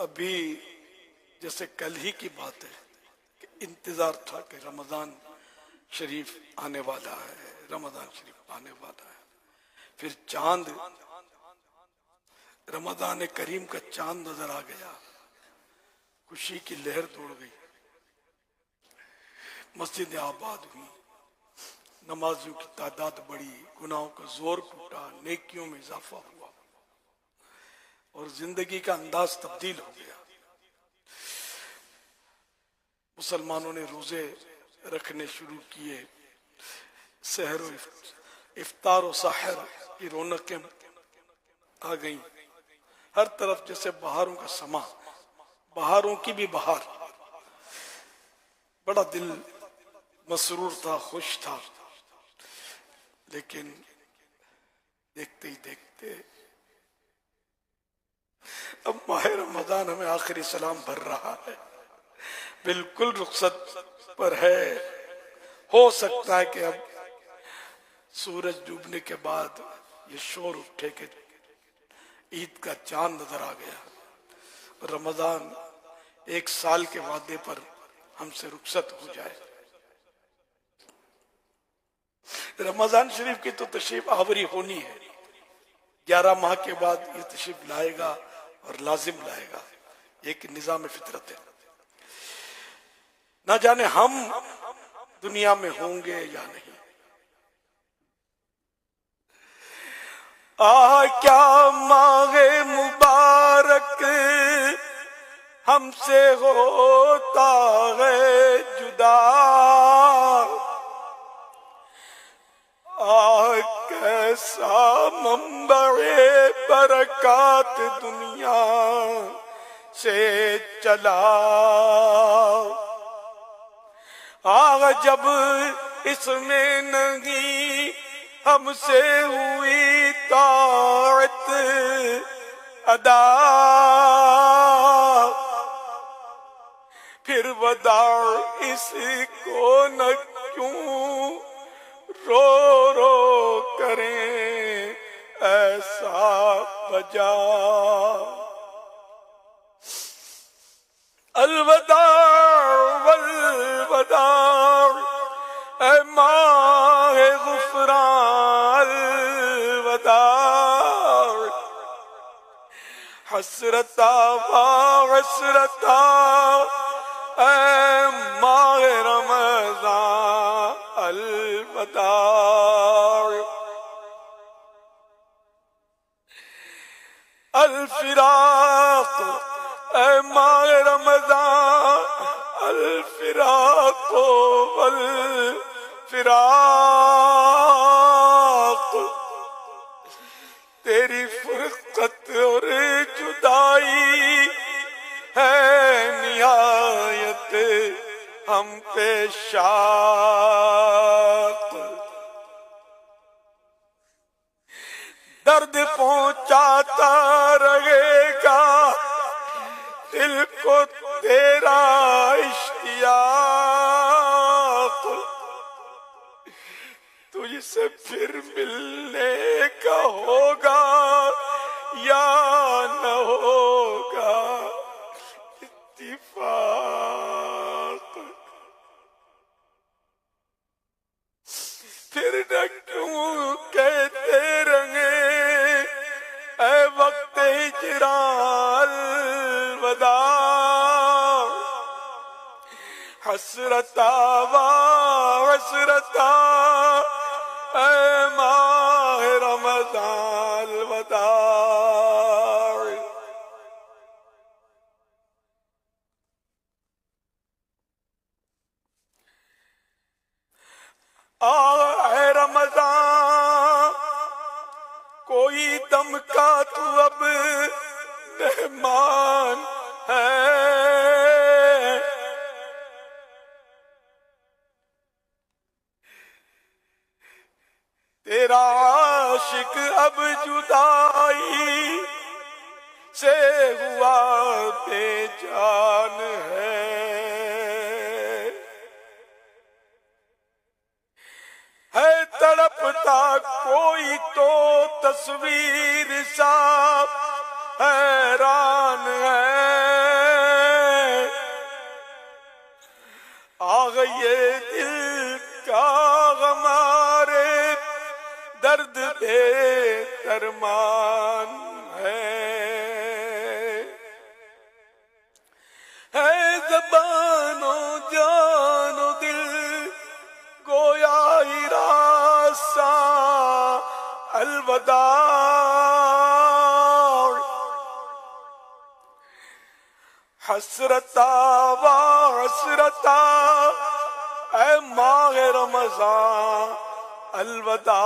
ابھی جیسے کل ہی کی بات ہے کہ انتظار تھا کہ رمضان شریف آنے والا ہے، رمضان شریف آنے والا ہے، پھر چاند، رمضان کریم کا چاند نظر آ گیا، خوشی کی لہر دوڑ گئی، مسجدیں آباد ہوئی، نمازیوں کی تعداد بڑھی، گناہوں کا زور ٹوٹا، نیکیوں میں اضافہ ہوا اور زندگی کا انداز تبدیل ہو گیا۔ مسلمانوں نے روزے رکھنے شروع کیے، سحر و افطار و سحر کی رونقیں آ گئیں، ہر طرف جیسے بہاروں کا سما، بہاروں کی بھی بہار، بڑا دل مسرور تھا، خوش تھا، لیکن دیکھتے ہی دیکھتے اب ماہ رمضان ہمیں آخری سلام بھر رہا ہے، بالکل رخصت پر ہے۔ ہو سکتا ہے کہ اب سورج ڈوبنے کے بعد یہ شور اٹھے کہ عید کا چاند نظر آ گیا، رمضان ایک سال کے وعدے پر ہم سے رخصت ہو جائے۔ رمضان شریف کی تو تشریف آوری ہونی ہے، 11 ماہ کے بعد یہ تشریف لائے گا اور لازم لائے گا، ایک نظام فطرت ہے۔ نہ جانے ہم دنیا میں ہوں گے یا نہیں۔ کیا ماہ مبارک ہم سے ہوتا ہے جدا، کیسا منبع برکات دنیا سے چلا، جب اس میں نہیں ہم سے ہوئی طاعت ادا، پھر وداع اس کو نہ کیوں رو رو کریں ایسا بجا، الوداع والوداع اے ماہ غفران، الوداع حسرتا و حسرتا اے ماہ رمضان، الوداع الفراق اے ماہ رمضان، الفراق والفراق، تیری فرقت اور جدائی ہے نہایت ہم پہ شاق، درد پہنچاتا رہے گا دل کو تیرا اشتیاق، تجھ سے پھر ملنے کا ہوگا یا نہ ہوگا اتفاق، پھر نہ کیوں کہتے رہے اے وقت ہجران، الوداع حسرتا و حسرتا اے ماہ رمضان، الوداع اے رمضان کوئی دم کا تو اب مہمان ہے، تیرا عاشق اب جدائی سے ہوا بے جان ہے تڑپتا کوئی تو تصویر سا حیران ہے، دل کا ہمارے درد بے درمان ہے زبان و جان و دل گویا ہی راستہ الوداع حسرتا و حسرتا اے ماہ رمضان الوداع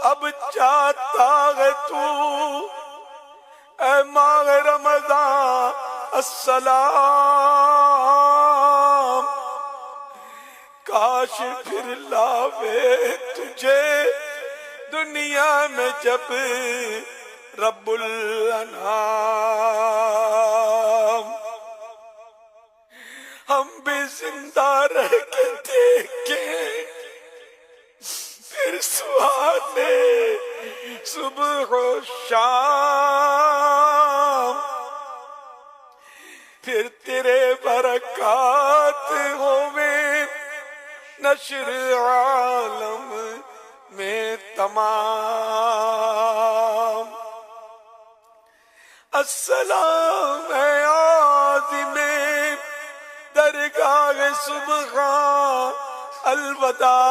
اب چاہتا ہے تو اے ماہ رمضان السلام کاش پھر لاوے تجھے دنیا میں جب رب الانام ہم بھی زندہ رہ کے دیکھیں پھر سہانے صبح و شام پھر تیرے برکات ہوئے نشر عالم میں تمام السلام ہے عظیم درگاہ سبحان الوداع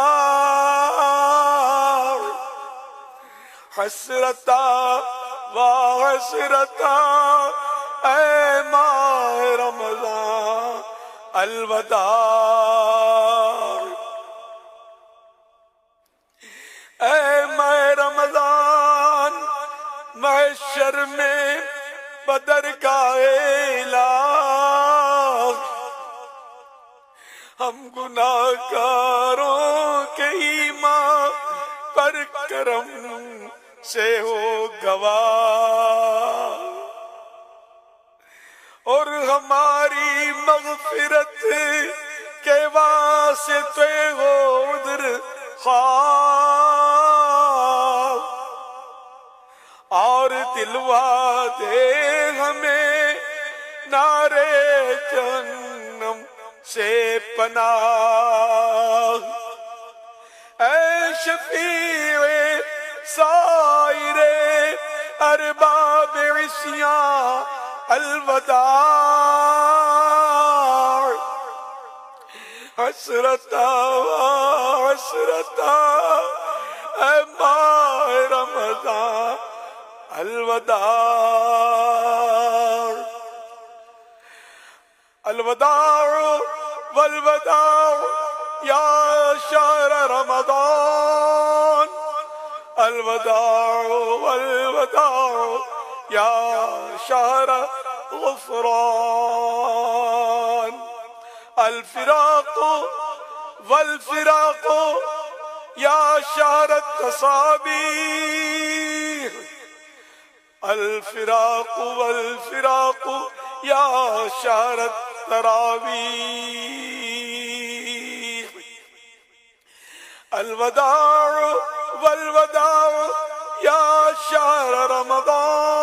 حسرتا و حسرتا اے ماہ رمضان الوداع اے ماہ رمضان محشر میں بدرگاہ الہ ہم گناہگاروں کے ایمان پر کرم سے ہو گواہ اور ہماری مغفرت کے واسطے ہو ادھر خواہ اور دلوا دے ہمیں نارے جہنم سے پناہ اے شفیع سائر ارباب عصیان الوداع حسرتا حسرتا اے ماہ رمضان الوداع الوداع والوداع یا شہر رمضان الوداع والوداع یا شہر غفران الفراق والفراق یا شہر التصابیح الفراق والفراق یا شہر التراویح الوداع والوداع یا شہر رمضان